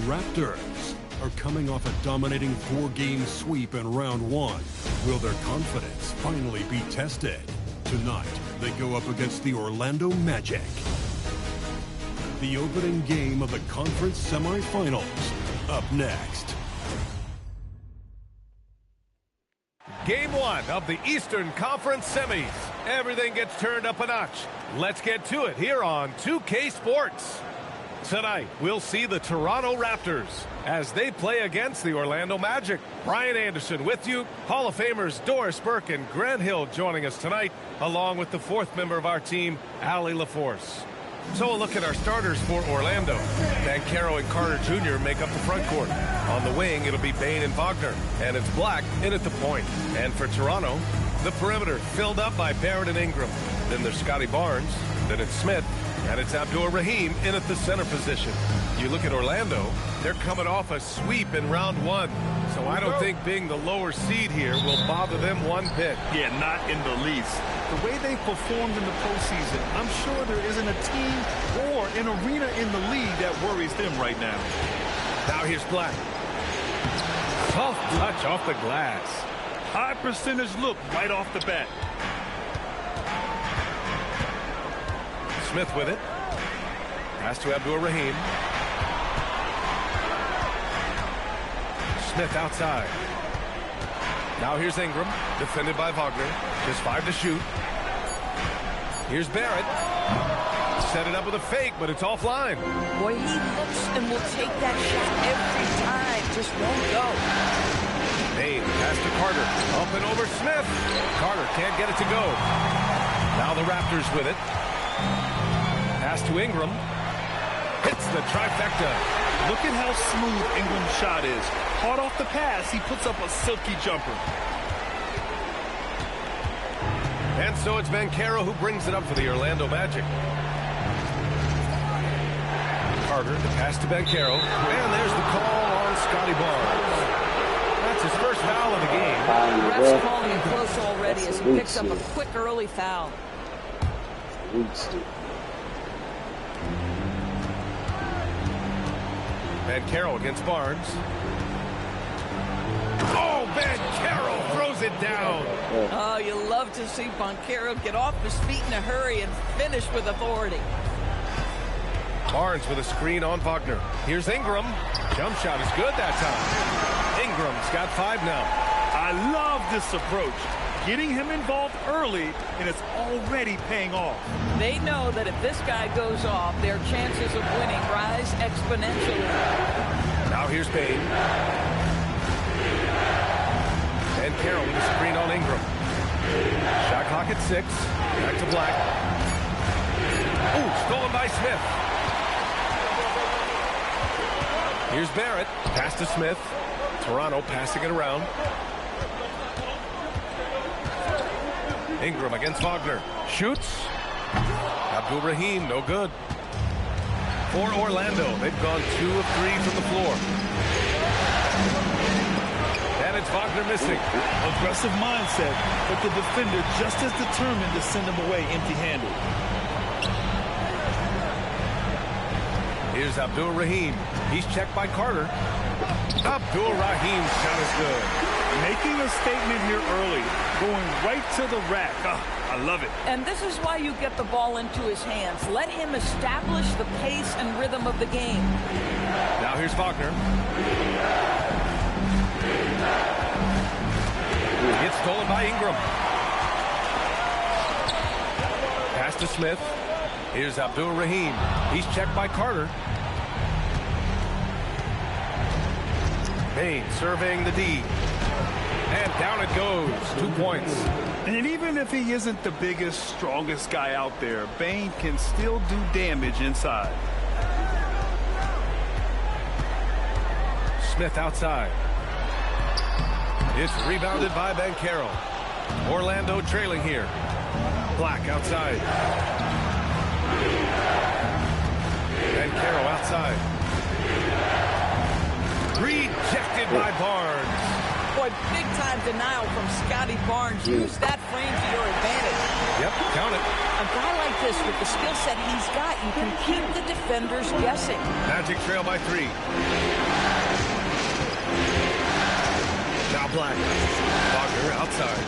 Raptors are coming off a dominating 4-game sweep in round 1. Will their confidence finally be tested? Tonight, they go up against the Orlando Magic. The opening game of the conference semifinals, up next. Game 1 of the Eastern Conference semis. Everything gets turned up a notch. Let's get to it here on 2K Sports. Tonight, we'll see the Toronto Raptors as they play against the Orlando Magic. Brian Anderson with you. Hall of Famers Doris Burke and Grant Hill joining us tonight, along with the 4th member of our team, Allie LaForce. So a look at our starters for Orlando. Banchero and Carter Jr. make up the front court. On the wing, it'll be Bane and Wagner. And it's Black in at the point. And for Toronto, the perimeter filled up by Barrett and Ingram. Then there's Scotty Barnes. Then it's Smith. And it's Abdur-Rahim in at the center position. You look at Orlando, they're coming off a sweep in round 1. So I don't think being the lower seed here will bother them one bit. Yeah, not in the least. The way they performed in the postseason, I'm sure there isn't a team or an arena in the league that worries them right now. Now here's Black. Tough touch off the glass. High percentage look right off the bat. Smith with it. Pass to Abdur-Rahim. Smith outside. Now here's Ingram, defended by Wagner. Just 5 to shoot. Here's Barrett. Set it up with a fake, but it's offline. Boy, he looks and will take that shot every time. Just won't go. Bane, pass to Carter. Up and over Smith. Carter can't get it to go. Now the Raptors with it. Pass to Ingram. Hits the trifecta. Look at how smooth Ingram's shot is. Hard off the pass, he puts up a silky jumper. And so it's Banchero who brings it up for the Orlando Magic. Carter, the pass to Banchero. And there's the call on Scotty Barnes. That's his first foul of the game. Ref's calling it close already as he picks up a quick early foul. Banchero against Barnes. Oh, Banchero throws it down. Oh, you love to see Banchero get off his feet in a hurry and finish with authority. Barnes with a screen on Wagner. Here's Ingram. Jump shot is good that time. Ingram's got 5 now. I love this approach. Getting him involved early, and it's already paying off. They know that if this guy goes off, their chances of winning rise exponentially. Now here's Bane. And Carroll with a screen on Ingram. Shot clock at 6. Back to Black. Ooh, stolen by Smith. Here's Barrett. Pass to Smith. Toronto passing it around. Ingram against Wagner. Shoots. Abdur-Rahim, no good. For Orlando, they've gone 2 of 3 from the floor. And it's Wagner missing. Aggressive mindset, but the defender just as determined to send him away empty-handed. Here's Abdur-Rahim. He's checked by Carter. Abdur-Rahim's shot is good. Making a statement here early, going right to the rack. I love it. And this is why you get the ball into his hands. Let him establish the pace and rhythm of the game. Now here's Wagner. It's stolen by Ingram. Pass to Smith. Here's Abdur-Rahim. He's checked by Carter. Bane surveying the D. And down it goes. 2 points. And even if he isn't the biggest, strongest guy out there, Bane can still do damage inside. Smith outside. It's rebounded by Banchero. Orlando trailing here. Black outside. Banchero outside. Rejected by Barnes. Boy, big-time denial from Scotty Barnes. Use that frame to your advantage. Yep, count it. A guy like this, with the skill set he's got, you can keep the defenders guessing. Magic trail by 3. Black. Wagner outside.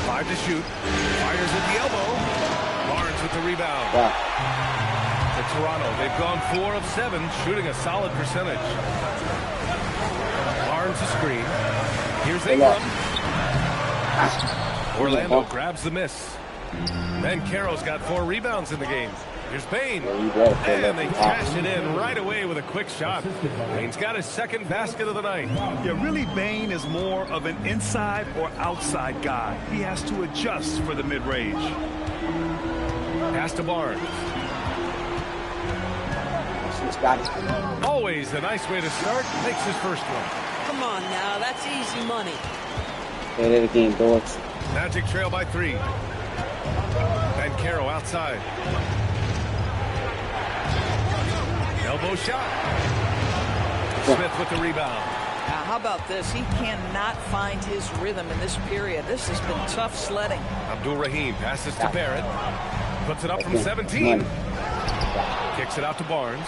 Five to shoot. Fires at the elbow. Barnes with the rebound. To Toronto, they've gone 4 of 7, shooting a solid percentage. Barnes a screen. Here's Ingram. Orlando grabs the miss. Banchero's got 4 rebounds in the game. Here's Bane. And they cash it in right away with a quick shot. Bane's got his second basket of the night. Yeah, really, Bane is more of an inside or outside guy. He has to adjust for the mid-range. Pass to Barnes. Always a nice way to start. Makes his first one. Come on now, that's easy money. Play that again, dogs. Magic trail by 3. Banchero outside. Elbow shot. Smith with the rebound. Now, how about this? He cannot find his rhythm in this period. This has been tough sledding. Abdul-Rahim passes to Barrett. Puts it up from 17. Kicks it out to Barnes.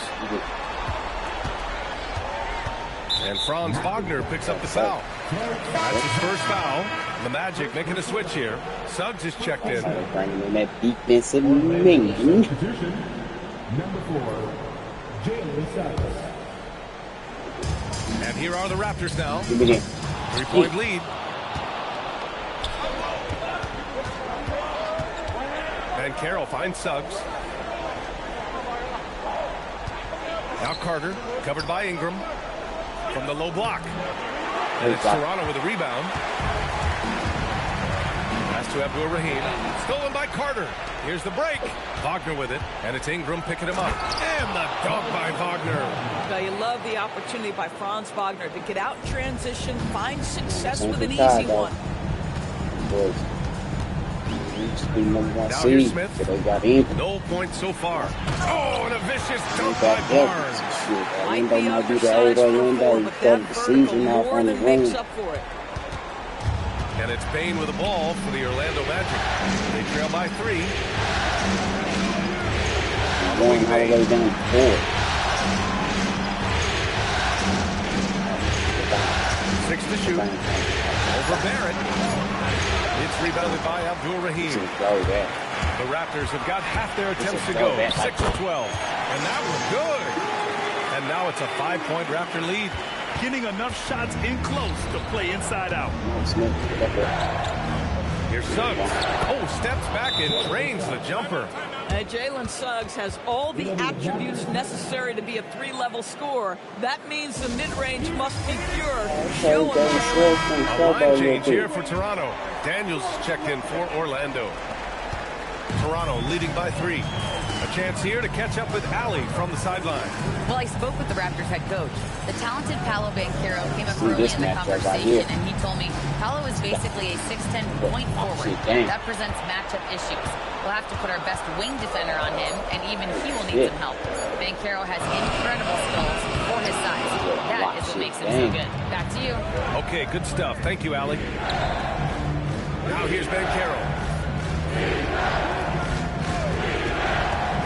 And Franz Wagner picks up the foul. That's his first foul. The Magic making a switch here. Suggs is checked in. Bringing in that defensive mean. Number 4, Jalen Suggs. And here are the Raptors now. 3-point lead. Banchero finds Suggs. Now Carter, covered by Ingram. From the low block. And it's Toronto with a rebound. Pass to Abdul-Rahim. Stolen by Carter. Here's the break. Wagner with it. And it's Ingram picking him up. And the dunk by Wagner. Now, you love the opportunity by Franz Wagner to get out in transition, find success with an easy one. Now here's Smith. No points so far. Oh, and a vicious dunk by Barnes. Might be undersized for 4, but that vertical more than makes up for it. And it's Bane with the ball for the Orlando Magic. They trail by 3. Going all the way down to 4. 6 to shoot. Over Barrett. It's rebounded by Abdul-Rahim. The Raptors have got half their attempts to go. 6 of 12. And that was good. And now it's a 5-point Raptor lead. Getting enough shots in close to play inside out. Here's Suggs. Oh, steps back and drains the jumper. Jalen Suggs has all the attributes necessary to be a 3-level scorer. That means the mid-range must be pure. Show him. A line change here for Toronto. Daniels checked in for Orlando. Toronto leading by 3. A chance here to catch up with Allie from the sideline. Well, I spoke with the Raptors head coach. The talented Paolo Banchero came up early in the conversation, and he told me Paolo is basically a 6'10" point forward. That presents matchup issues. We'll have to put our best wing defender on him, and even he will need some help. Banchero has incredible skills for his size. That is what makes him so good. Back to you. Okay, good stuff. Thank you, Allie. Now here's Banchero.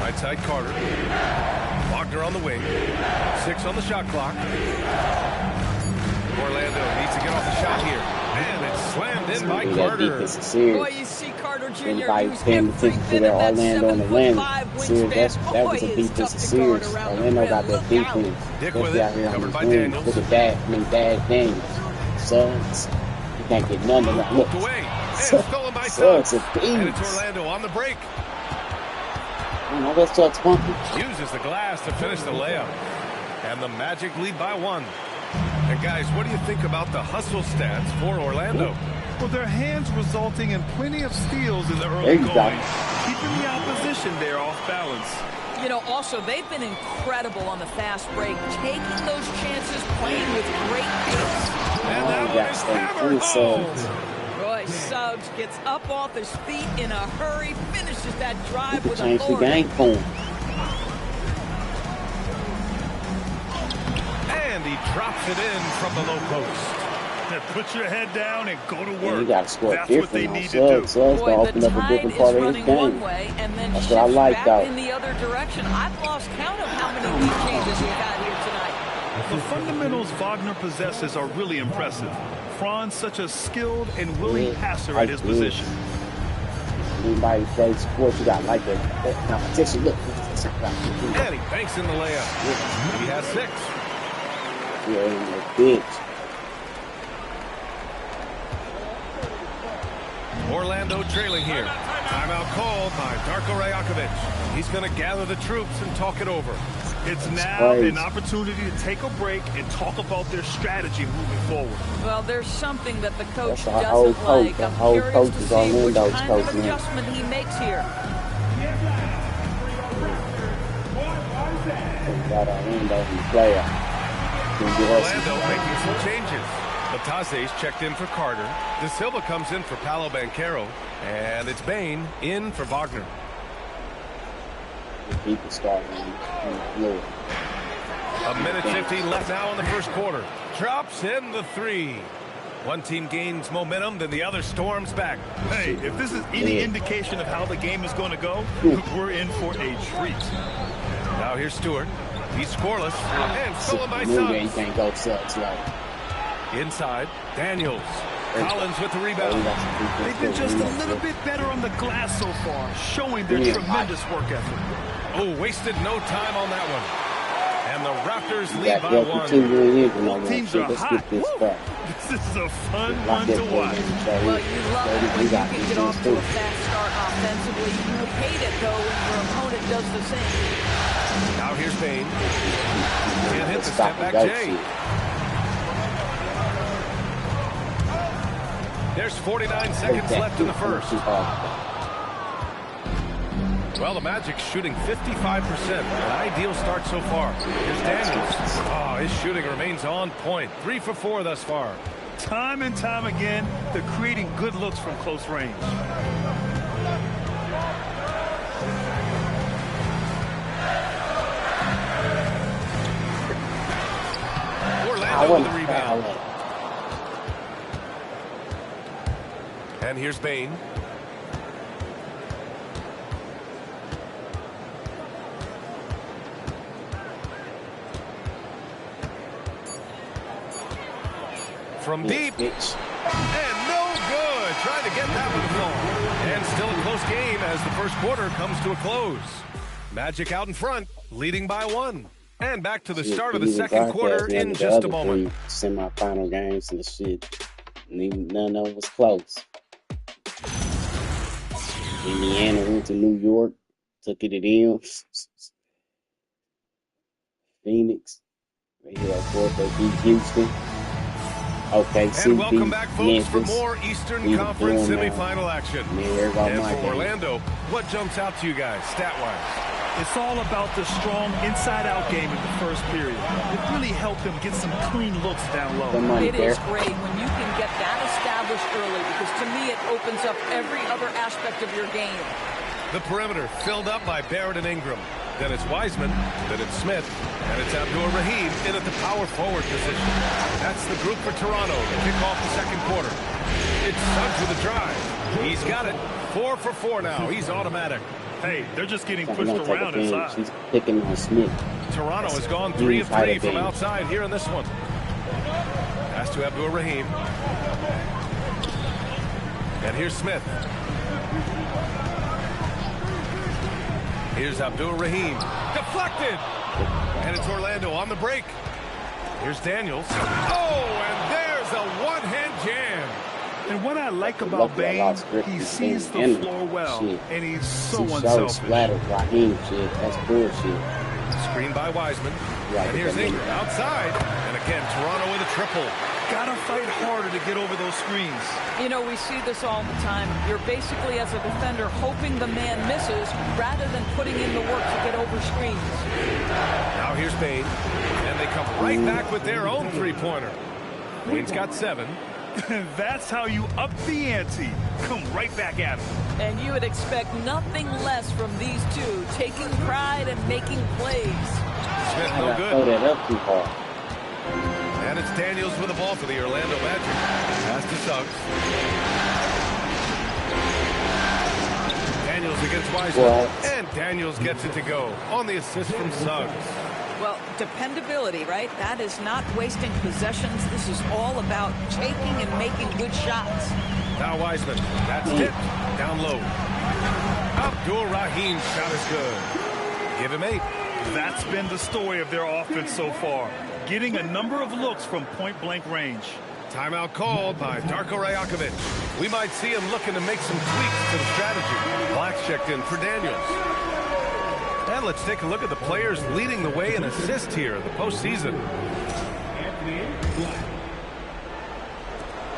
Right side Carter. Wagner on the wing. 6 on the shot clock. Orlando needs to get off the shot here. And it's slammed in by Carter. Boy, you see Carter Jr. Anybody paying attention to that Orlando and Atlanta series, that was a defensive series. Orlando got that defense. Especially out here on the wing. Look at that. I mean, Dad Daniels. Suggs. You can't get none of that. Look. Away. And stolen by Suggs. And it's Orlando on the break. That Suggs funky. Uses the glass to finish the layup. And the Magic lead by 1. And guys, what do you think about the hustle stats for Orlando? Well, their hands resulting in plenty of steals in the early going, keeping the opposition there off balance. You know, also, they've been incredible on the fast break, taking those chances, playing with great pace. And that one is hammered home. Roy Suggs gets up off his feet in a hurry, finishes that drive with a change the game for him. And he drops it in from the low post. Put your head down and go to work. Yeah, you got to score That's different what they on need to do. Suggs going to open up a different part of his game. And then that's what I like, back though. in the other direction. I've lost count of how many lead changes we've had here today. The fundamentals Wagner possesses are really impressive. Franz such a skilled and willing passer at his position. Anybody plays sports, you got like that competition. Look. And he banks in the layup. He has 6. Yeah, in the bench. Orlando trailing here. Timeout called by Darko Rajakovic. He's going to gather the troops and talk it over. It's now an opportunity to take a break and talk about their strategy moving forward. Well, there's something that the coach doesn't like. I'm curious to see which kind of adjustment he makes here. Orlando making some changes. Batase's checked in for Carter. De Silva comes in for Paolo Banchero. And it's Bain in for Wagner. People starting a minute 15 left now in the first quarter. Drops in the 3. One team gains momentum, then the other storms back. Hey, if this is any indication of how the game is going to go, we're in for a treat. Now here's Stewart. He's scoreless and stolen by Suggs. Can't go Suggs, right? Inside, Daniels. Collins with the rebound. They've been just a little bit better on the glass so far, showing their tremendous work ethic. Oh, wasted no time on that one. And the Raptors lead by 1. Both teams are hot. This is a fun one to watch. Well, you love it when you can get off to a fast start offensively. You hate it, though, when your opponent does the same. Now here's Bain. Can't hit the step-back J. There's 49 seconds left in the first. Well, the Magic's shooting 55%. An ideal start so far. Here's Daniels. Oh, his shooting remains on point. 3 for 4 thus far. Time and time again, they're creating good looks from close range. Orlando with the rebound. And here's Bain. From deep. And no good. Trying to get that one to fall. And still a close game as the first quarter comes to a close. Magic out in front, leading by 1. And back to the start of the second quarter in just a moment. Semi-final games and the shit. None of it was close. Indiana went to New York, took it in. Phoenix, right here at 4th, they beat Houston. Okay, and welcome back, folks, for more Eastern Conference semifinal action. And for Orlando, what jumps out to you guys, stat-wise? It's all about the strong inside-out game in the first period. It really helped them get some clean looks down low. It is great when you can get that established early, because to me it opens up every other aspect of your game. The perimeter filled up by Barrett and Ingram. Then it's Wiseman, then it's Smith, and it's Abdur-Rahim in at the power forward position. That's the group for Toronto to kick off the second quarter. It's Suggs with a drive. He's got it. 4 for 4 now. He's automatic. Hey, they're just getting pushed around inside. She's picking on Smith. Toronto has gone 3 of 3 from outside here in this one. Pass to Abdur-Rahim. And here's Smith. Here's Abdur-Rahim. Deflected! And it's Orlando on the break. Here's Daniels. Oh, and there's a one-hand jam. And what I like about Bain, he sees the floor well, and he's so unselfish. Rahim shit. That's bullshit. Screen by Wiseman. And here's Ingram outside. And again, Toronto with a triple. Gotta fight harder to get over those screens. You know, we see this all the time. You're basically, as a defender, hoping the man misses rather than putting in the work to get over screens. Now here's Bain. And they come right back with their own three-pointer. Bain's got 7. That's how you up the ante. Come right back at him. And you would expect nothing less from these two, taking pride and making plays. Smith, no good. Throw that up too far. And it's Daniels with the ball for the Orlando Magic. Pass to Suggs. Daniels against Wiseman. And Daniels gets it to go on the assist from Suggs. Well, dependability, right? That is not wasting possessions. This is all about taking and making good shots. Now Wiseman. That's tipped. Down low. Abdul-Rahim's shot is good. Give him 8. That's been the story of their offense so far. Getting a number of looks from point-blank range. Timeout called by Darko Rajakovic. We might see him looking to make some tweaks to the strategy. Black's checked in for Daniels. And let's take a look at the players leading the way in assists here in the postseason.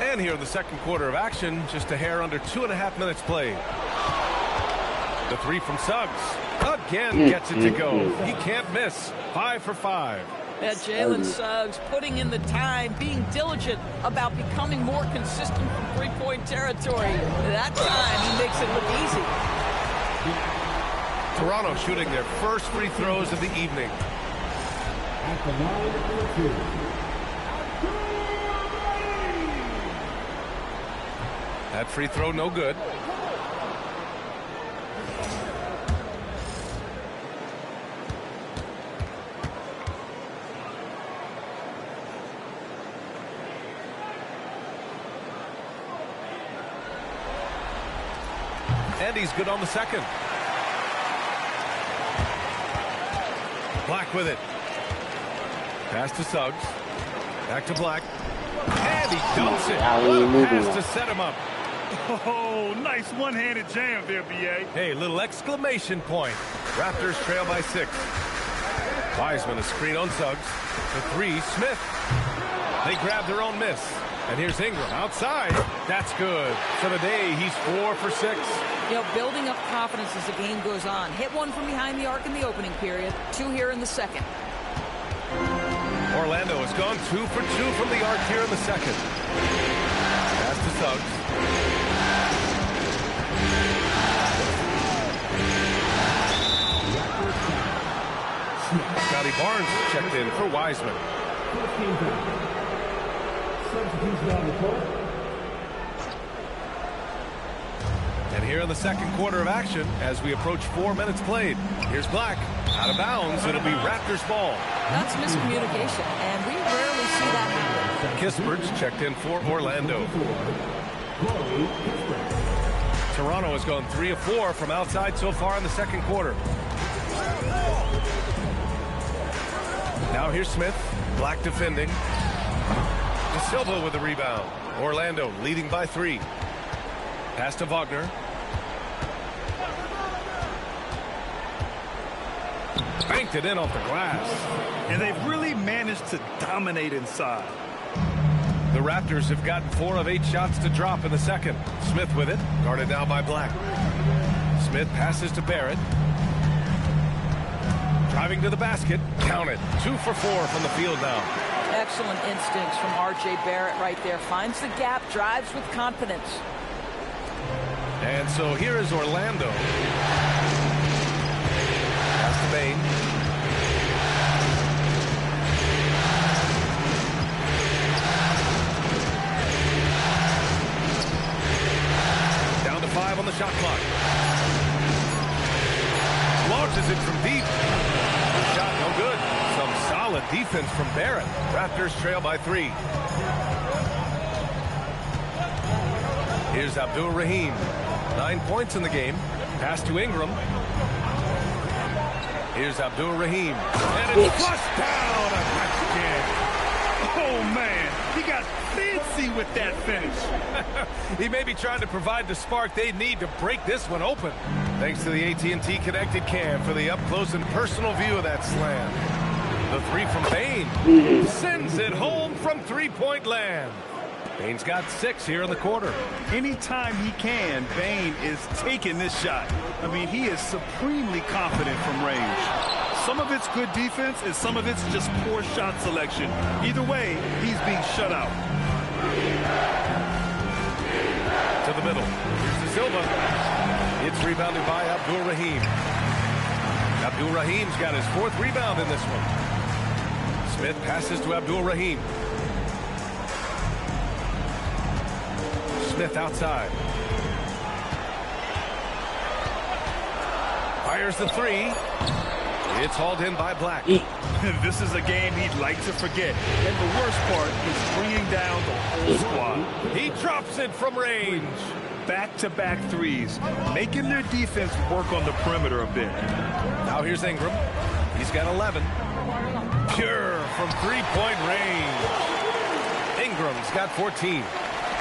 And here in the second quarter of action, just a hair under 2.5 minutes played. The 3 from Suggs. Again gets it to go. He can't miss. 5 for 5. Yeah, Jalen Suggs putting in the time, being diligent about becoming more consistent from three-point territory. That time, he makes it look easy. Toronto shooting their first free throws of the evening. At the line for 2. That free throw no good. And he's good on the second. Black with it. Pass to Suggs. Back to Black. And he dumps it. What a pass to set him up. Oh, nice one-handed jam there, B.A. Hey, little exclamation point. Raptors trail by 6. Wiseman a screen on Suggs. The 3, Smith. They grab their own miss. And here's Ingram outside. That's good. For the day, he's 4 for 6. You know, building up confidence as the game goes on. Hit one from behind the arc in the opening period. 2 here in the second. Orlando has gone 2 for 2 from the arc here in the second. Pass to Suggs. Scotty Barnes checked in for Wiseman. And here in the second quarter of action, as we approach 4 minutes played, here's Black. Out of bounds, it'll be Raptors ball. That's miscommunication, and we rarely see that happen. Kispert's checked in for Orlando. Toronto has gone 3 of 4 from outside so far in the second quarter. Now here's Smith. Black defending. De Silva with the rebound. Orlando leading by 3. Pass to Wagner. Banked it in off the glass. And they've really managed to dominate inside. The Raptors have gotten 4 of 8 shots to drop in the second. Smith with it. Guarded now by Black. Smith passes to Barrett. Driving to the basket. Count it. 2 for 4 from the field now. Excellent instincts from R.J. Barrett right there. Finds the gap, drives with confidence. And so here is Orlando. Pass to Bane. Down to 5 on the shot clock. Launches it from deep. Shot no good. Some solid defense from Barrett. Raptors trail by 3. Here's Abdul-Rahim. 9 points in the game. Pass to Ingram. Here's Abdul-Rahim. And it's flushed down. A again. Oh, man. He got fancy with that finish. He may be trying to provide the spark they need to break this one open. Thanks to the AT&T Connected Cam for the up-close and personal view of that slam. The 3 from Bane. Sends it home from three-point land. Bane's got 6 here in the quarter. Anytime he can, Bane is taking this shot. I mean, he is supremely confident from range. Some of it's good defense, and some of it's just poor shot selection. Either way, he's being shut out. To the middle. Here's De Silva. It's rebounded by Abdul-Rahim. Abdul-Rahim's got his 4th rebound in this one. Smith passes to Abdul-Rahim. Smith outside. Fires the 3. It's hauled in by Black. This is a game he'd like to forget. And the worst part is bringing down the whole squad. He drops it from range. Back-to-back threes, making their defense work on the perimeter a bit. Now here's Ingram. He's got 11. Pure from three-point range. Ingram's got 14.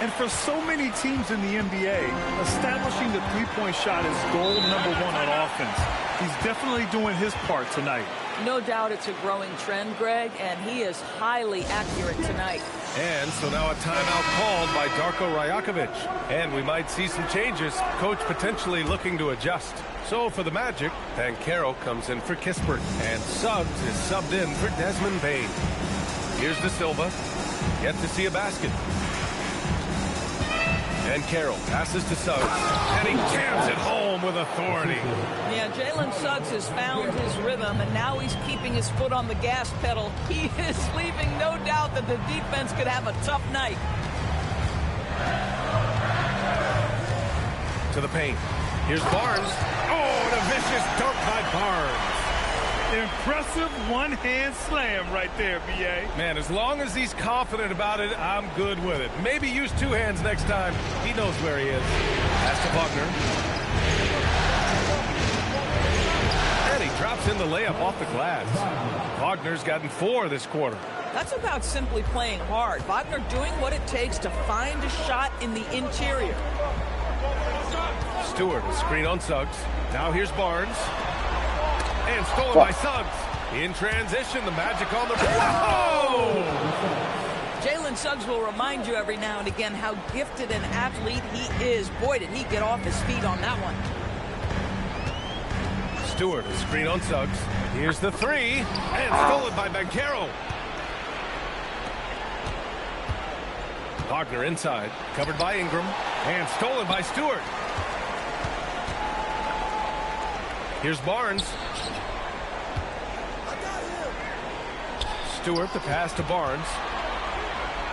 And for so many teams in the NBA, establishing the three-point shot is goal number one on offense. He's definitely doing his part tonight. No doubt it's a growing trend, Greg, and he is highly accurate tonight. And so now a timeout called by Darko Rajakovic. And we might see some changes. Coach potentially looking to adjust. So for the Magic, Banchero comes in for Kispert. And Suggs is subbed in for Desmond Bane. Here's De Silva. Yet to see a basket. And Carroll passes to Suggs, and he jams it home with authority. Yeah, Jalen Suggs has found his rhythm, and now he's keeping his foot on the gas pedal. He is leaving no doubt that the defense could have a tough night. To the paint. Here's Barnes. Oh, and a vicious dunk by Barnes. Impressive one-hand slam right there, B.A. Man, as long as he's confident about it, I'm good with it. Maybe use two hands next time. He knows where he is. Pass to Wagner. And he drops in the layup off the glass. Wagner's gotten 4 this quarter. That's about simply playing hard. Wagner doing what it takes to find a shot in the interior. Stewart, a screen on Suggs. Now here's Barnes. And stolen by Suggs. In transition, the Magic on the... Whoa! Jalen Suggs will remind you every now and again how gifted an athlete he is. Boy, did he get off his feet on that one. Stewart, a screen on Suggs. Here's the three. And stolen by Banchero. Wagner inside. Covered by Ingram. And stolen by Stewart. Here's Barnes. Stewart, the pass to Barnes.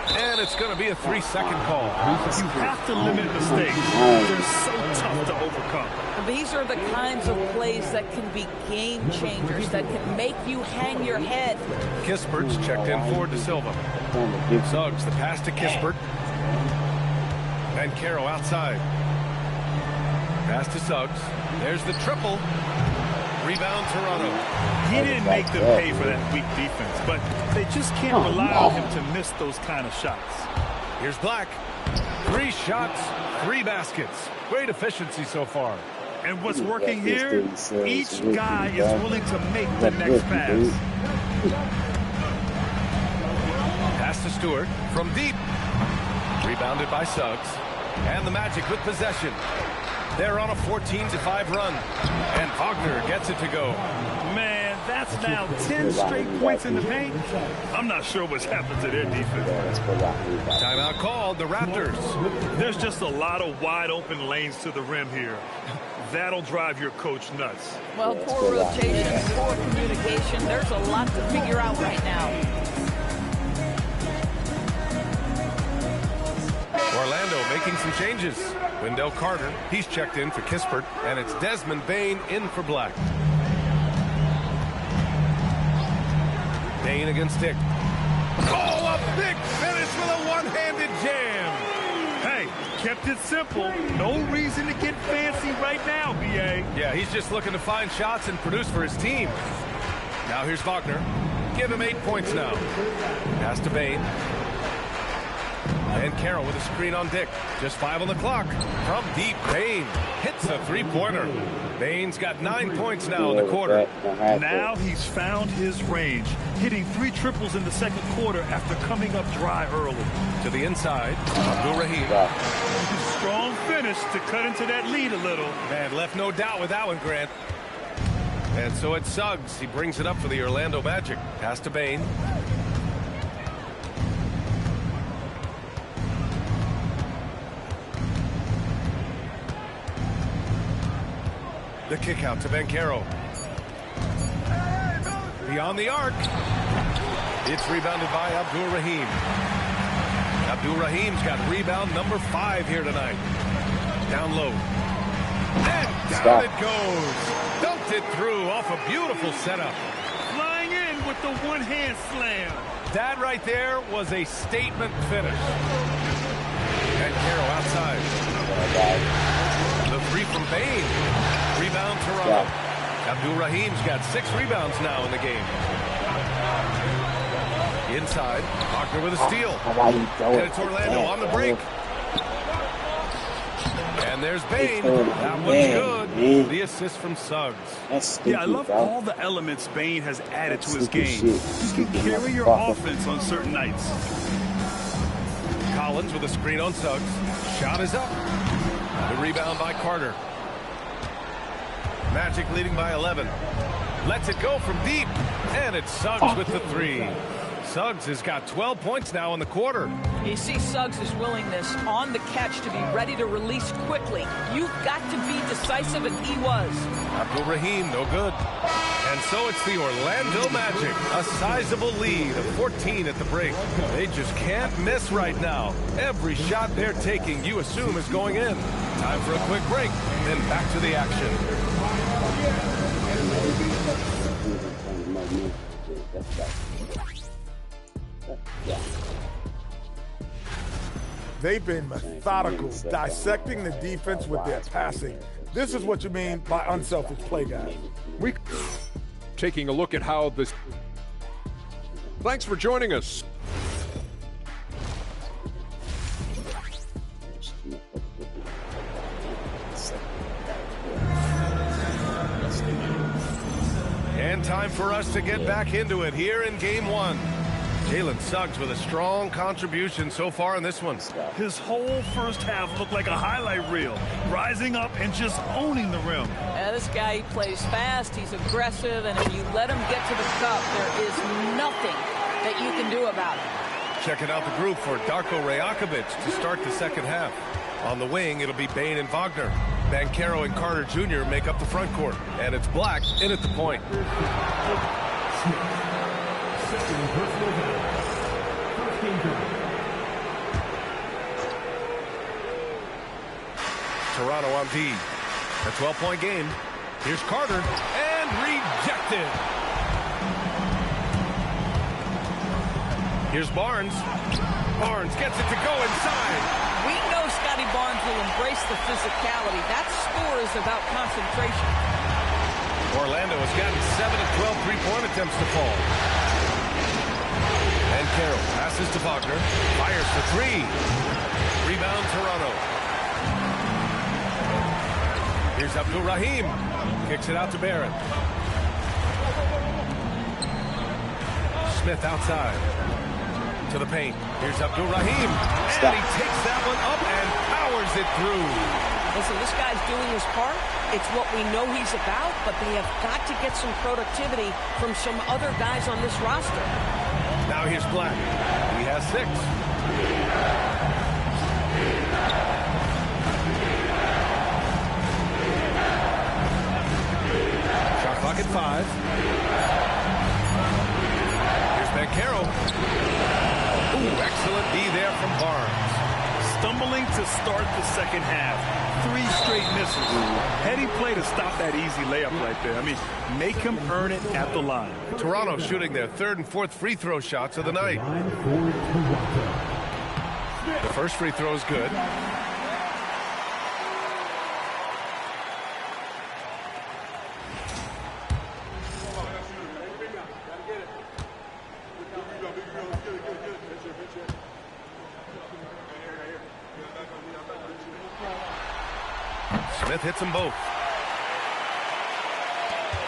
And it's going to be a 3-second call. You have to limit mistakes. They're so tough to overcome. These are the kinds of plays that can be game changers, that can make you hang your head. Kispert's checked in for De Silva. Suggs, the pass to Kispert. Banchero outside. Pass to Suggs. There's the triple. Rebound Toronto. He didn't make them pay for that weak defense, but they just can't rely on him to miss those kind of shots. Here's Black. 3 shots, 3 baskets. Great efficiency so far. And what's working here, each guy is willing to make the next pass. Pass to Stewart from deep. Rebounded by Suggs. And the Magic with possession. They're on a 14-5 run. And Wagner gets it to go. Man, that's now 10 straight points in the paint. I'm not sure what's happened to their defense. Timeout called, the Raptors. There's just a lot of wide open lanes to the rim here. That'll drive your coach nuts. Well, poor rotation, poor communication. There's a lot to figure out right now. Orlando making some changes. Wendell Carter, he's checked in for Kispert, and it's Desmond Bane in for Black. Bane against Dick. Oh, a big finish with a one-handed jam. Hey, kept it simple. No reason to get fancy right now, B.A. Yeah, he's just looking to find shots and produce for his team. Now here's Wagner. Give him 8 points now. Pass to Bane. And Carroll with a screen on Dick. Just 5 on the clock. From deep, Bane hits a 3-pointer. Bane's got 9 points now in the quarter. Now he's found his range, hitting 3 triples in the second quarter after coming up dry early. To the inside, Abdul-Rahim. Strong finish to cut into that lead a little. Man, left no doubt with that one, Grant. And so it's Suggs. He brings it up for the Orlando Magic. Pass to Bane. The kick out to Banchero. Beyond the arc. It's rebounded by Abdul-Rahim. Abdul-Rahim's got rebound number 5 here tonight. Down low. And down it goes. Dunked it through off a beautiful setup. Flying in with the one-hand slam. That right there was a statement finish. And Carroll outside. The three from Bain. Rebound Toronto. Abdul-Rahim's got 6 rebounds now in the game. Inside, Wagner with a steal. And it's Orlando on the break. And there's Bain. That one's good. The assist from Suggs. Yeah, I love all the elements Bain has added to his game. You can carry your offense on certain nights. Collins with a screen on Suggs. Shot is up. The rebound by Carter. Magic leading by 11. Lets it go from deep. And it's Suggs with the 3. Suggs has got 12 points now in the quarter. You see Suggs' willingness on the catch to be ready to release quickly. You've got to be decisive, and he was. Abdul-Rahim, no good. And so it's the Orlando Magic. A sizable lead of 14 at the break. They just can't miss right now. Every shot they're taking, you assume, is going in. Time for a quick break, then back to the action. They've been methodical, dissecting the defense with their passing. This is what you mean by unselfish play, guys. We're taking a look at how this... Thanks for joining us. And time for us to get back into it here in Game 1. Jalen Suggs with a strong contribution so far in this one. His whole first half looked like a highlight reel, rising up and just owning the rim. This guy, he plays fast, he's aggressive, and if you let him get to the cup, there is nothing that you can do about it. Checking out the group for Darko Rajakovic to start the second half. On the wing, it'll be Bain and Wagner. Banchero and Carter Jr. make up the front court. And it's Black in at the point. Toronto on D. A 12-point game. Here's Carter. And rejected. Here's Barnes. Barnes gets it to go inside. We know Scotty Barnes will embrace the physicality. That score is about concentration. Orlando has gotten 7 of 12 three-point attempts to fall. And Carroll passes to Wagner. Fires for 3. Rebound Toronto. Here's Abdul-Rahim. Kicks it out to Barrett. Smith outside. To the paint. Here's Abdul-Rahim. And he takes that one up and powers it through. Listen, this guy's doing his part. It's what we know he's about, but they have got to get some productivity from some other guys on this roster. Now here's Black. He has 6. Shot clock at 5. Here's Banchero. Ooh, excellent D there from Barnes. Stumbling to start the second half. 3 straight misses. Heady play to stop that easy layup right there. I mean, make him earn it at the line. Toronto shooting their 3rd and 4th free throw shots of the night. The first free throw is good. Smith hits them both.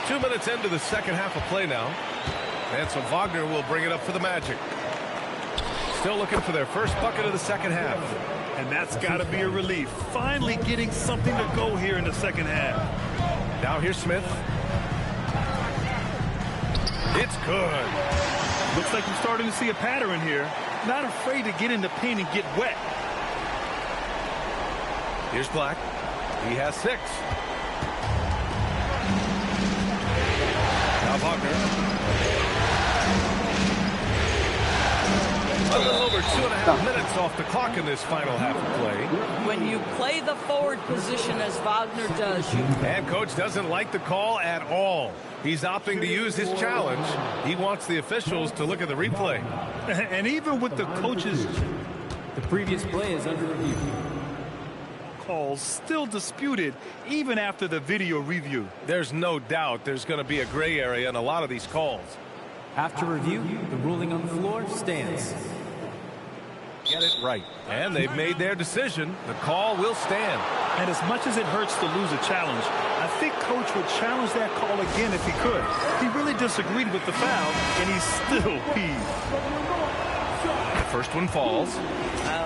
2 minutes into the second half of play now. And so Wagner will bring it up for the Magic. Still looking for their first bucket of the second half. And that's got to be a relief. Finally getting something to go here in the second half. Now here's Smith. It's good. Looks like I'm starting to see a pattern here. Not afraid to get in the paint and get wet. Here's Black. He has 6. Now Wagner. A little over 2.5 minutes off the clock in this final half of play. When you play the forward position as Wagner does, And coach doesn't like the call at all. He's opting to use his challenge. He wants the officials to look at the replay. And even with the coaches, the previous play is under review. Calls still disputed even after the video review. There's no doubt there's going to be a gray area in a lot of these calls. After review, the ruling on the floor stands. Get it right. And they've made their decision. The call will stand. And as much as it hurts to lose a challenge, I think coach would challenge that call again if he could. He really disagreed with the foul, and he's still peeved. The first one falls.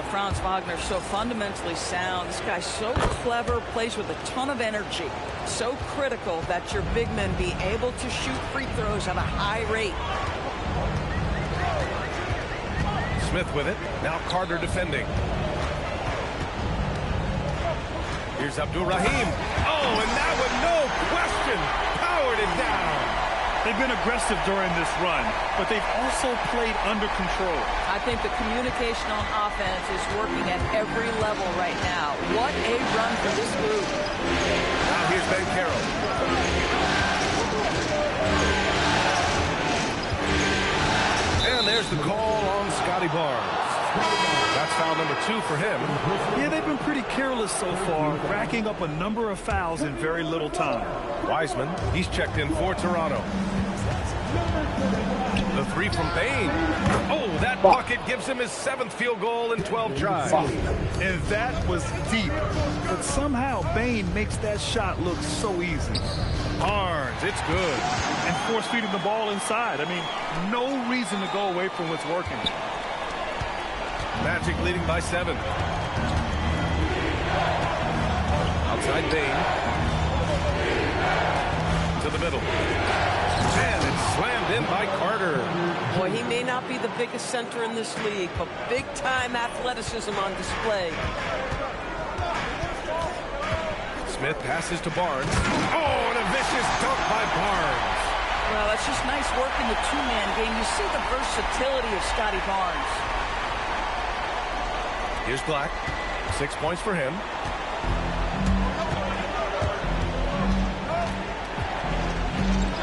Franz Wagner so fundamentally sound. This guy's so clever, plays with a ton of energy. So critical that your big men be able to shoot free throws at a high rate. Smith with it. Now Carter defending. Here's Abdul-Rahim. Oh, and that one, no question, powered it down. They've been aggressive during this run, but they've also played under control. I think the communication on offense is working at every level right now. What a run for this group. Now here's Banchero. And there's the call on Scotty Barnes. That's foul number 2 for him. Yeah, they've been pretty careless so far, racking up a number of fouls in very little time. Wiseman, he's checked in for Toronto. The 3 from Bain. Oh, that bucket gives him his 7th field goal in 12 tries. And that was deep. But somehow Bain makes that shot look so easy. Barnes, it's good. And force-feeding the ball inside. I mean, no reason to go away from what's working. Magic leading by 7. Outside Bain. To the middle. And it's slammed in by Carter. Boy, he may not be the biggest center in this league, but big-time athleticism on display. Smith passes to Barnes. Oh, and a vicious dunk by Barnes. Well, that's just nice work in the two-man game. You see the versatility of Scotty Barnes. Here's Black. 6 points for him.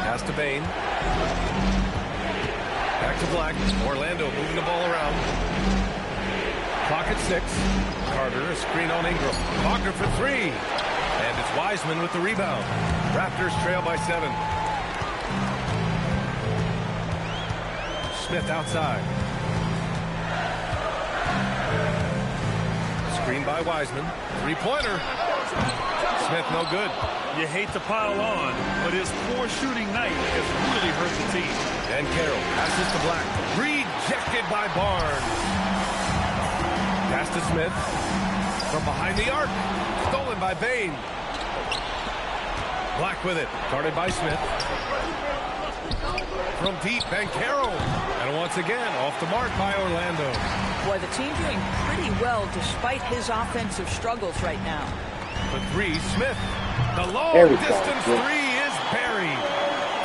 Pass to Bain. Back to Black. Orlando moving the ball around. Clock at 6. Carter, a screen on Ingram. Wagner for 3. And it's Wiseman with the rebound. Raptors trail by 7. Smith outside. Screen by Wiseman. Three-pointer. Smith no good. You hate to pile on, but his poor shooting night has really hurt the team. And Carroll passes to Black. Rejected by Barnes. Pass to Smith. From behind the arc. Stolen by Bain. Black with it. Guarded by Smith. From deep, Banchero. And once again, off the mark by Orlando. Boy, the team doing pretty well despite his offensive struggles right now. The 3, Smith. The long-distance 3 is buried.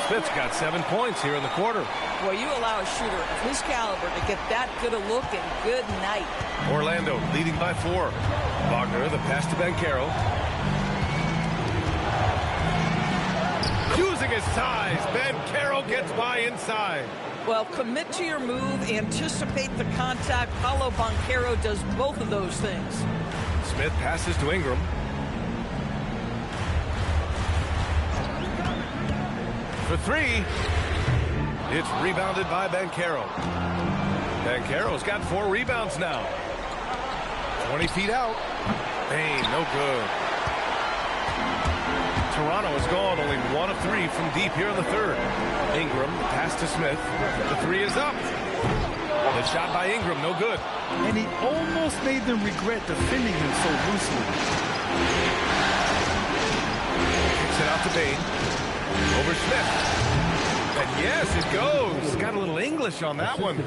Smith's got 7 points here in the quarter. Boy, you allow a shooter of his caliber to get that good a look and good night. Orlando leading by 4. Wagner, the pass to Banchero. Using his size, Banchero gets by inside. Well, commit to your move, anticipate the contact. Paulo Banchero does both of those things. Smith passes to Ingram. For 3. It's rebounded by Banchero. Banchero's got 4 rebounds now. 20 feet out. Bain, no good. Toronto has gone only 1 of 3 from deep here in the 3rd. Ingram, the pass to Smith. The 3 is up. The shot by Ingram, no good. And he almost made them regret defending him so loosely. Kicks it out to Bain. Over Smith. And yes, it goes. Got a little English on that one.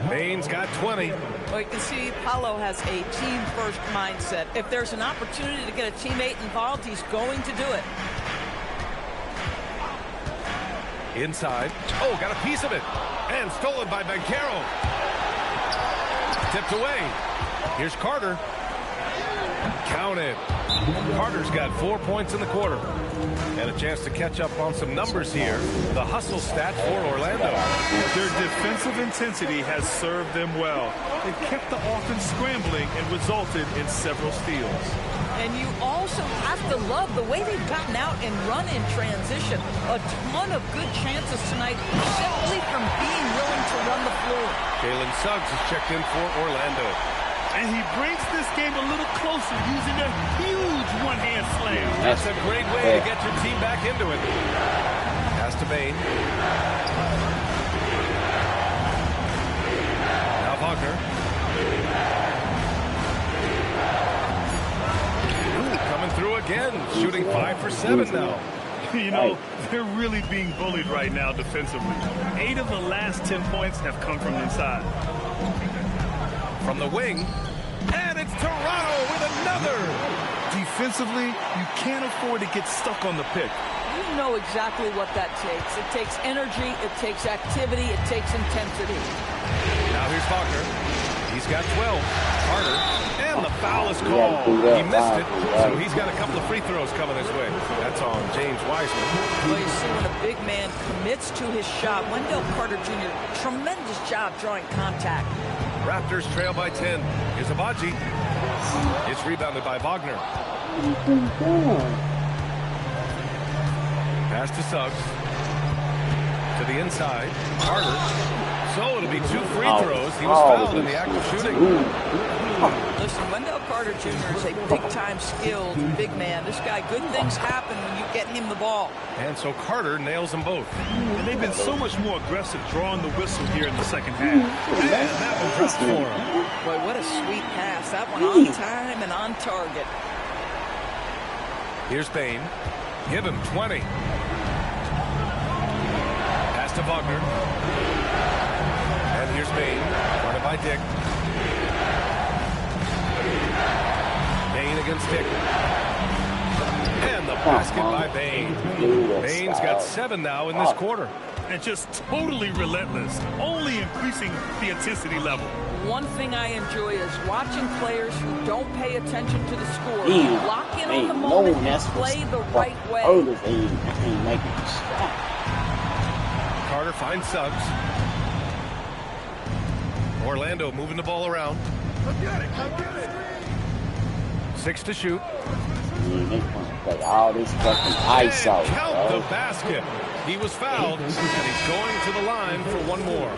Bain's got 20. Well, you can see Paulo has a team-first mindset. If there's an opportunity to get a teammate involved, he's going to do it. Inside. Oh, got a piece of it. And stolen by Banchero. Tipped away. Here's Carter. Count it. Carter's got 4 points in the quarter. And a chance to catch up on some numbers here. The hustle stat for Orlando. Their defensive intensity has served them well. They've kept the offense scrambling and resulted in several steals. And you also have to love the way they've gotten out and run in transition. A ton of good chances tonight simply from being willing to run the floor. Jalen Suggs is checked in for Orlando. And he brings this game a little closer using a huge one-hand slam. That's a great way to get your team back into it. Pass to Bane. Now Wagner. Coming through again, shooting 5 for 7 now. You know, they're really being bullied right now defensively. 8 of the last 10 points have come from inside. From the wing, and it's Toronto with another. Defensively, you can't afford to get stuck on the pick. You know exactly what that takes. It takes energy, it takes activity, it takes intensity. Now here's Wagner. He's got 12. Carter, and the foul is called. He missed it, so he's got a couple of free throws coming his way. That's on James Wiseman. Well, you see when a big man commits to his shot, Wendell Carter Jr., tremendous job drawing contact. Raptors trail by 10. Here's Abaji. It's rebounded by Wagner. Pass to Suggs. To the inside. Carter. So it'll be 2 free throws. He was fouled in the act of shooting. Listen, Wendell Carter Jr. is a big-time skilled big man. This guy, good things happen when you get him the ball. And so Carter nails them both. And they've been so much more aggressive drawing the whistle here in the second half. And that one dropped for him. Boy, what a sweet pass. That one on time and on target. Here's Bane. Give him 20. Pass to Wagner. And here's Bane. Guarded by Dick. Bane against Dick. And the basket by Bane. Bane's got 7 now in this quarter. And just totally relentless, only increasing the intensity level. One thing I enjoy is watching players who don't pay attention to the score. Lock in on the moment and play the right way. Carter finds Suggs. Orlando moving the ball around. 6 to shoot. Play all this fucking ice out. Count the basket. He was fouled, and he's going to the line for one more.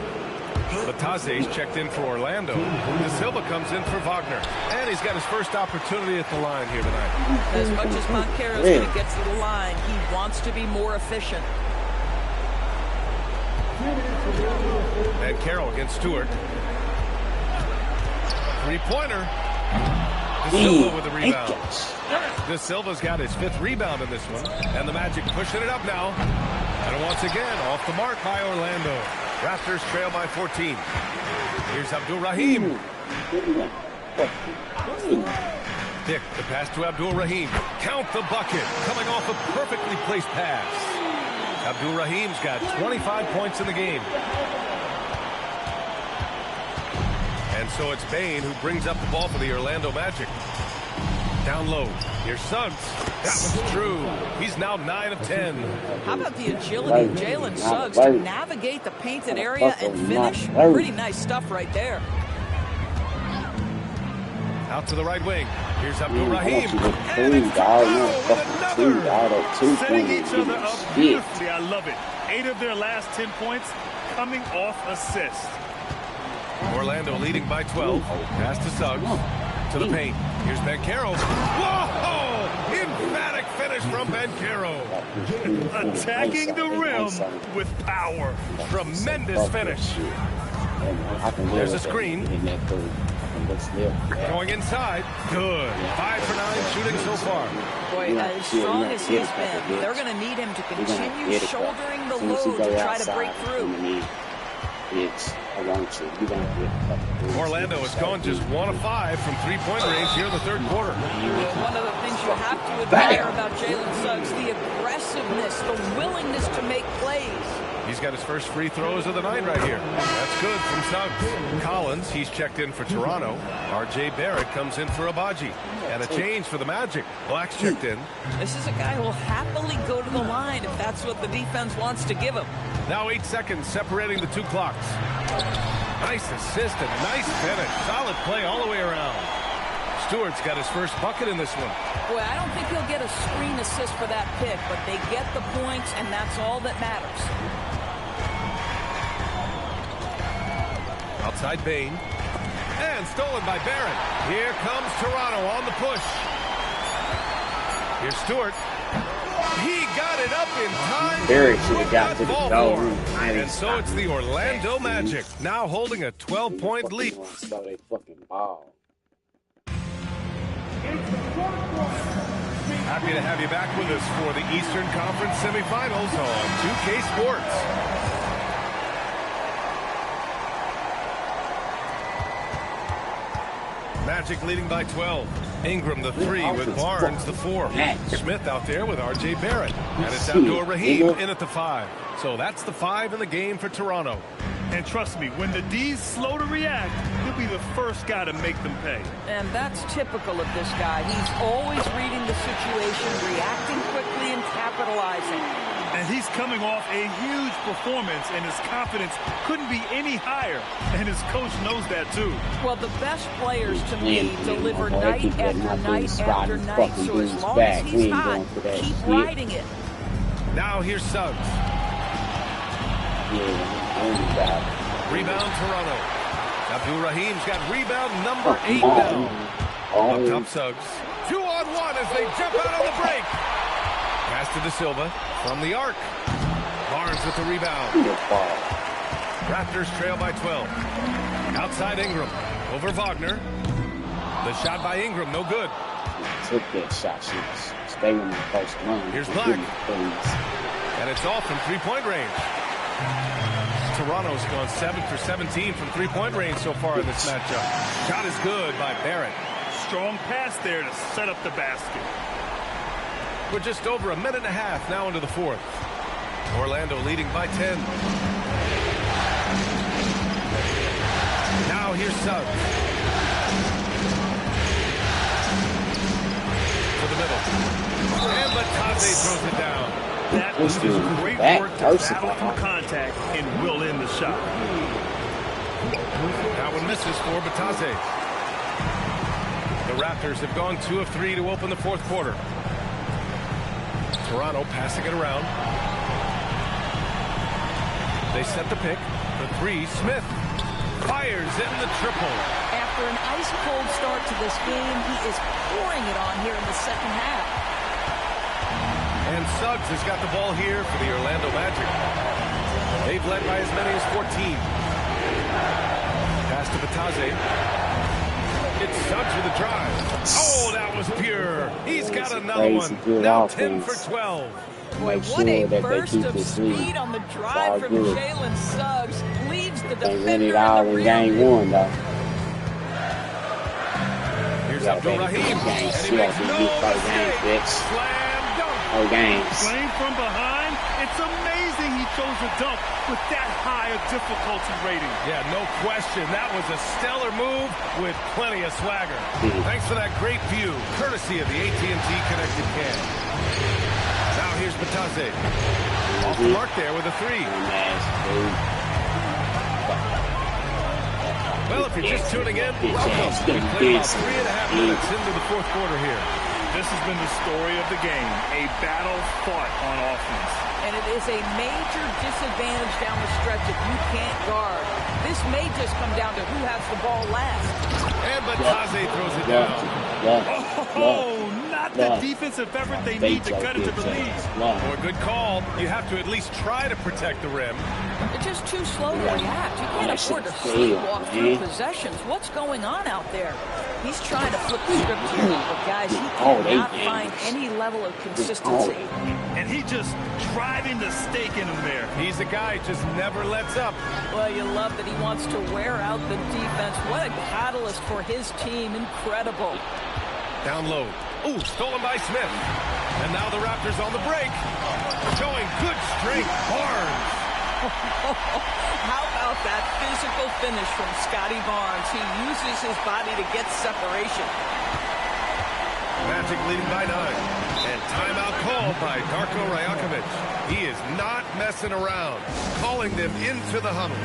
Bataze's checked in for Orlando. De Silva comes in for Wagner, and he's got his first opportunity at the line here tonight. As much as Montero's going to get to the line, he wants to be more efficient. And Carroll against Stewart. Three-pointer. De Silva with the rebound. De Silva's got his 5th rebound in this one. And the Magic pushing it up now. And once again, off the mark by Orlando. Raptors trail by 14. Here's Abdul Rahim. Dick, the pass to Abdul Rahim. Count the bucket. Coming off a perfectly placed pass. Abdul Rahim's got 25 points in the game. And so it's Bane who brings up the ball for the Orlando Magic. Down low. Here's Suggs. That one's true. He's now 9 of 10. How about the agility of Jalen Suggs to navigate the painted area and finish? Pretty nice stuff right there. Out to the right wing. Here's Abdul Rahim. And it's another. Setting each other up beautifully. I love it. 8 of their last 10 points coming off assists. Orlando leading by 12. Pass to Suggs. To the paint. Here's Banchero. Whoa! Emphatic finish from Banchero. Attacking the rim with power. Tremendous finish. There's a screen. Going inside. Good. 5 for 9 shooting so far. Boy, as strong as he's been, they're going to need him to continue shouldering the load to try to break through. Orlando has gone just 1 of 5 from 3-point range here in the third quarter. One of the things you have to admire about Jalen Suggs, the aggressiveness, the willingness to make plays. He's got his first free throws of the night right here. That's good from Suggs. Collins, he's checked in for Toronto. R.J. Barrett comes in for Abaji. And a change for the Magic. Black's checked in. This is a guy who will happily go to the line if that's what the defense wants to give him. Now 8 seconds separating the two clocks. Nice assist and nice finish. Solid play all the way around. Stewart's got his first bucket in this one. Boy, I don't think he'll get a screen assist for that pick, but they get the points, and that's all that matters. Outside Bain. And stolen by Barrett. Here comes Toronto on the push. Here's Stewart. He got it up in time. Barrett should have got to the goal. And so it's the Orlando Magic, now holding a 12-point lead. So they fucking ball. Happy to have you back with us for the Eastern Conference semifinals on 2K Sports. Magic leading by 12. Ingram the 3 with Barnes the 4. Smith out there with R.J. Barrett. And it's Abdul Rahim in at the 5. So that's the 5 in the game for Toronto. And trust me, when the D's slow to react, he'll be the first guy to make them pay. And that's typical of this guy. He's always reading the situation, reacting quickly, and capitalizing. And he's coming off a huge performance, and his confidence couldn't be any higher. And his coach knows that, too. Well, the best players, to me, deliver night after night after night. So as long as he's hot, keep riding it. Now here's Suggs. Rebound Toronto. Abdul Rahim's got rebound number 8 now. Up top Suggs. 2-on-1 as they jump out on the break. Pass to De Silva from the arc. Barnes with the rebound. Raptors trail by 12. Outside Ingram. Over Wagner. The shot by Ingram, no good. Took that shot. Stay with me first one. Here's Black. And it's off from three-point range. Toronto's gone 7 for 17 from three-point range so far in this matchup. Shot is good by Barrett. Strong pass there to set up the basket. We're just over a minute and a half now into the fourth. Orlando leading by 10. Now here's Suggs. To the middle. And Batadze throws it down. That was great work to battle through contact and will end the shot. That one misses for Batadze. The Raptors have gone 2 of 3 to open the fourth quarter. Toronto passing it around. They set the pick. The 3, Smith fires in the triple. After an ice-cold start to this game, he is pouring it on here in the second half. And Suggs has got the ball here for the Orlando Magic. They've led by as many as 14. Pass to Batadze. It's Suggs with a drive. Oh, that was pure. He's got another one. Now 10 for 12. Boy, what a burst of speed on the drive from Jalen Suggs. Leaves the defender in the rim. Game 1, though. Here's Abdul Rahim. And he makes no mistake. Slam dunk. Oh, games. Playing from behind, it's amazing he chose a dunk with that high a difficulty rating. Yeah, no question. That was a stellar move with plenty of swagger. Thanks for that great view, courtesy of the AT&T Connected Cam. Now here's Batadze. Off the mark there with a 3. Well, if you're just tuning in, welcome. We play about 3.5 minutes into the fourth quarter here. This has been the story of the game, a battle fought on offense. And it is a major disadvantage down the stretch if you can't guard. This may just come down to who has the ball last. And Batadze throws it down. Oh, not the defensive effort they need to cut into the lead. Well, a good call. You have to at least try to protect the rim. They're just too slow to react. You can't afford to sleepwalk through possessions. What's going on out there? He's trying to flip the script here, but guys, he cannot find any level of consistency. And he just driving the stake in him there. He's a guy who just never lets up. Well, you love that he wants to wear out the defense. What a catalyst for his team. Incredible. Down low. Ooh, stolen by Smith. And now the Raptors on the break. Showing good strength. Barnes. How about that physical finish from Scotty Barnes? He uses his body to get separation. Magic leading by 9. And timeout called by Darko Rajakovic. He is not messing around, calling them into the huddle.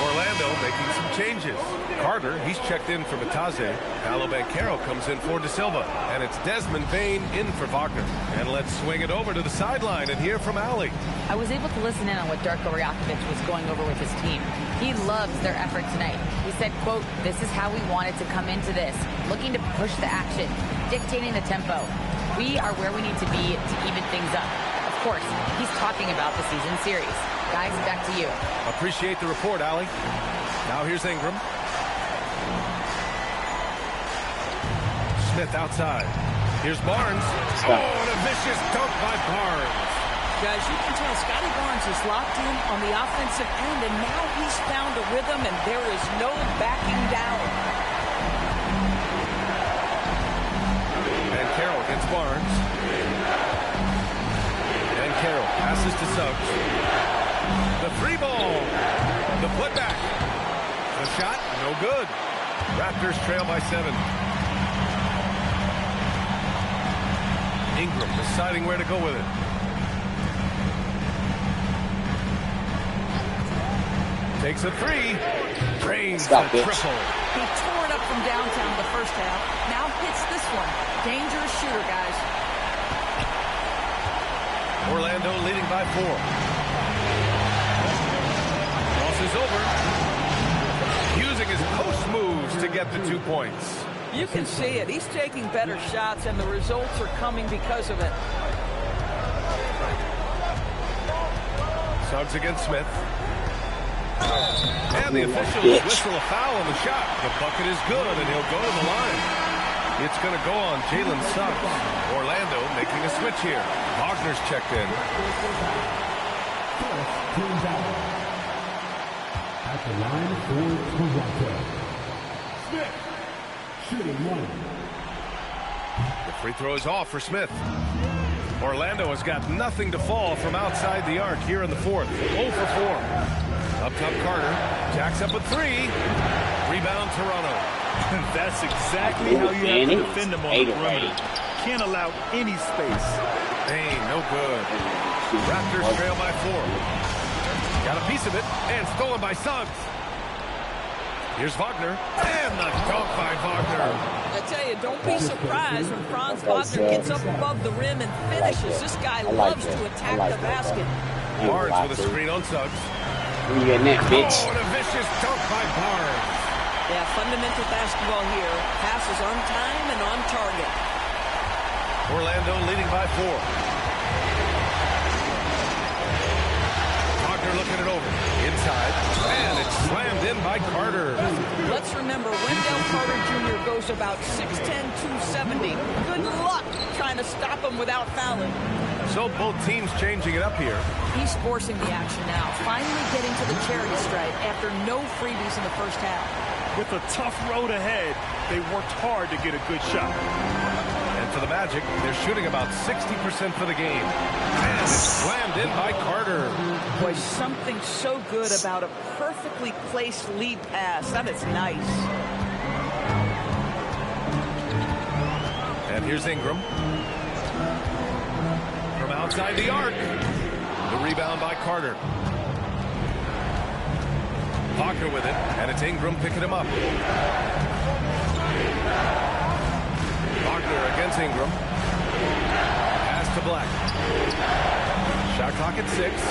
Orlando making some changes. Carter, he's checked in for Matase. Paolo Banchero comes in for De Silva. And it's Desmond Bane in for Wagner. And let's swing it over to the sideline and hear from Ali. I was able to listen in on what Darko Rajakovic was going over with his team. He loves their effort tonight. He said, quote, "This is how we wanted to come into this, looking to push the action, dictating the tempo. We are where we need to be to even things up." Of course, he's talking about the season series. Guys, back to you. Appreciate the report, Ali. Now here's Ingram. Smith outside. Here's Barnes. Oh, and a vicious dunk by Barnes. Guys, you can tell Scotty Barnes is locked in on the offensive end, and now he's found a rhythm, and there is no backing down. And Carroll against Barnes. And Carroll passes to Suggs. The 3-ball. The putback. The shot, no good. Raptors trail by 7. Ingram deciding where to go with it. Takes a 3. Drains the triple. He tore it up from downtown the first half. Now hits this one. Dangerous shooter, guys. Orlando leading by 4. Crosses over. Using his post moves to get the 2 points. You can see it. He's taking better shots, and the results are coming because of it. Suggs against Smith. And the officials whistle a foul on the shot. The bucket is good, and he'll go to the line. It's going to go on Jalen Suggs. Orlando making a switch here. Wagner's checked in. At the line for Toronto, Smith, shooting 1. The free throw is off for Smith. Orlando has got nothing to fall from outside the arc here in the 4th. 0 for 4. Up top, Carter. Jacks up a 3. Rebound, Toronto. That's exactly how you have to defend them on the perimeter. Can't allow any space. Bane, no good. Raptors trail by 4. Got a piece of it, and stolen by Suggs. Here's Wagner, and the dunk by Wagner. I tell you, don't be surprised when Franz Wagner gets up above the rim and finishes. This guy loves to attack the basket. Barnes with a screen on Suggs. Oh, and a vicious dunk by Barnes. Yeah, fundamental basketball here. Passes on time and on target. Orlando leading by 4. Wagner looking it over. Inside. And it's slammed in by Carter. Let's remember, Wendell Carter Jr. goes about 6'10", 270. Good luck trying to stop him without fouling. So both teams changing it up here. He's forcing the action now. Finally getting to the charity stripe after no freebies in the first half. With a tough road ahead, they worked hard to get a good shot. And for the Magic, they're shooting about 60% for the game. And it's slammed in by Carter. Boy, something so good about a perfectly placed lead pass. That is nice. And here's Ingram. From outside the arc. The rebound by Carter. Wagner with it, and it's Ingram picking him up. Wagner against Ingram. Pass to Black. Shot clock at 6.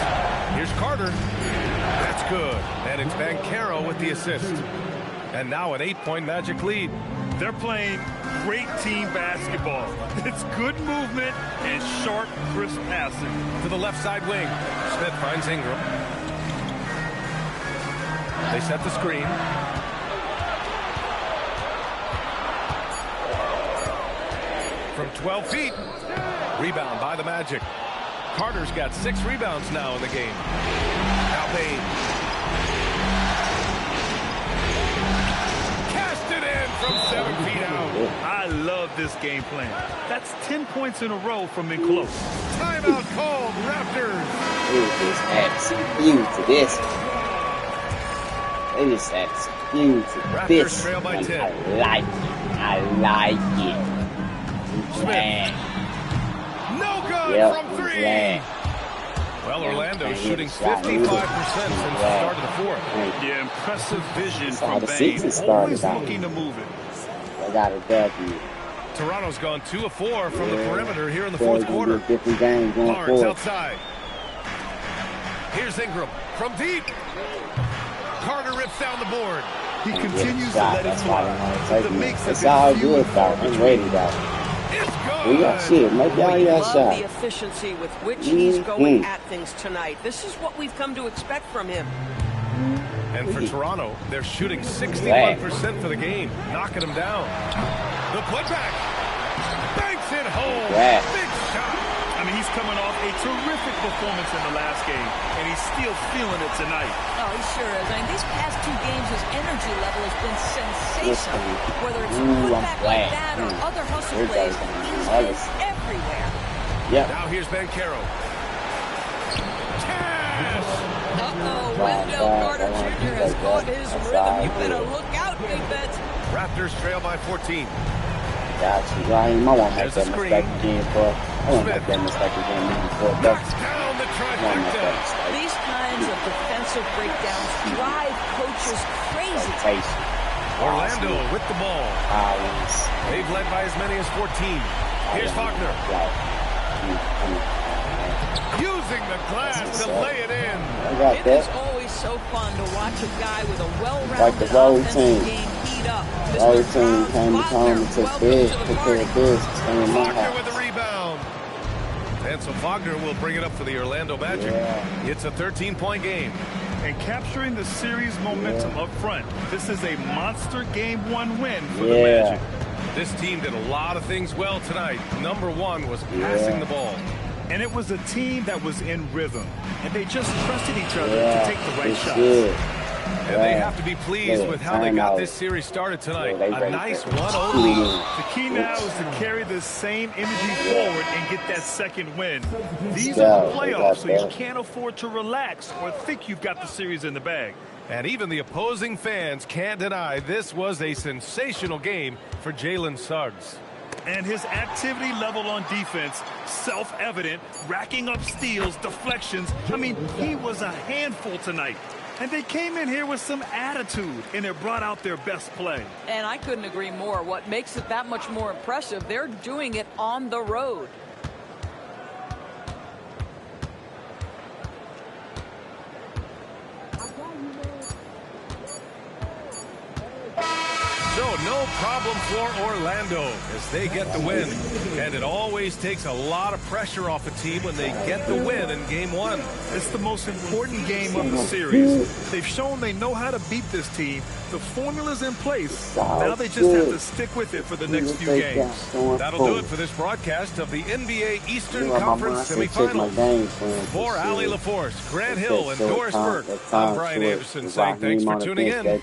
Here's Carter. That's good. And it's Banchero with the assist. And now an 8-point Magic lead. They're playing great team basketball. It's good movement and sharp, crisp passing. To the left side wing. Smith finds Ingram. They set the screen. From 12 feet. Rebound by the Magic. Carter's got 6 rebounds now in the game. Now Bane. Cast it in from 7 feet out. I love this game plan. That's 10 points in a row from in close. Timeout called, Raptors. They just add some speed to this. They just add some speed to Raptors this. trail by 10. I like it. I like it. Smith. No good from three. Well, Orlando shooting 55% since the start of the fourth. Yeah, impressive vision how from the Bane. season started Always out. looking to move it. I got a W. Toronto's gone 2 of 4 from the perimeter here in the fourth quarter. Different game going Barnes forward. outside. Here's Ingram from deep. Carter rips down the board. He continues to let it fly. The makes it's all good, though. I'm ready, though. It's good. We got shit. Make y'all We got love shot. the efficiency with which he's going at things tonight. This is what we've come to expect from him. And for Toronto, they're shooting 61% for the game, knocking them down. The putback. Banks it home. Big shot. I mean, he's coming off a terrific performance in the last game, and he's still feeling it tonight. Oh, he sure is. I mean, these past 2 games, his energy level has been sensational. Whether it's a putback like that or other hustle plays, he's been everywhere. Yep. Now here's Banchero. Uh-oh, Wendell Carter Jr. has caught his rhythm. You better look out, big bets. Raptors trail by 14. Got you, Ryan. I won't make There's that a mistake screen. again, bro. I won't make that mistake again. Knocks down the trifecta. These kinds of defensive breakdowns drive coaches crazy. Orlando with the ball. They've led by as many as 14. Here's Wagner. Using the glass to lay it in. It is always so fun to watch a guy with a well-rounded offensive game heat up. Our team came home and took care of business. Wagner with the rebound. And so Wagner will bring it up for the Orlando Magic. It's a 13-point game. And capturing the series momentum up front. This is a monster Game 1 win for the Magic. This team did a lot of things well tonight. Number 1 was passing the ball. And it was a team that was in rhythm. And they just trusted each other to take the right shots. And they have to be pleased with how they got this series started tonight. A nice 1-0 lead. The key now is to carry this same energy forward and get that second win. These are the playoffs, so you can't afford to relax or think you've got the series in the bag. And even the opposing fans can't deny this was a sensational game for Jalen Suggs. And his activity level on defense, self-evident, racking up steals, deflections. I mean, he was a handful tonight. And they came in here with some attitude, and it brought out their best play. And I couldn't agree more. What makes it that much more impressive, they're doing it on the road. So no problem for Orlando as they get the win. And it always takes a lot of pressure off a team when they get the win in Game 1. It's the most important game of the series. They've shown they know how to beat this team. The formula's in place. Now they just have to stick with it for the next few games. That'll do it for this broadcast of the NBA Eastern Conference Semifinals. For Ali LaForce, Grant Hill, and Doris Burke, I'm Brian Anderson saying thanks for tuning in. And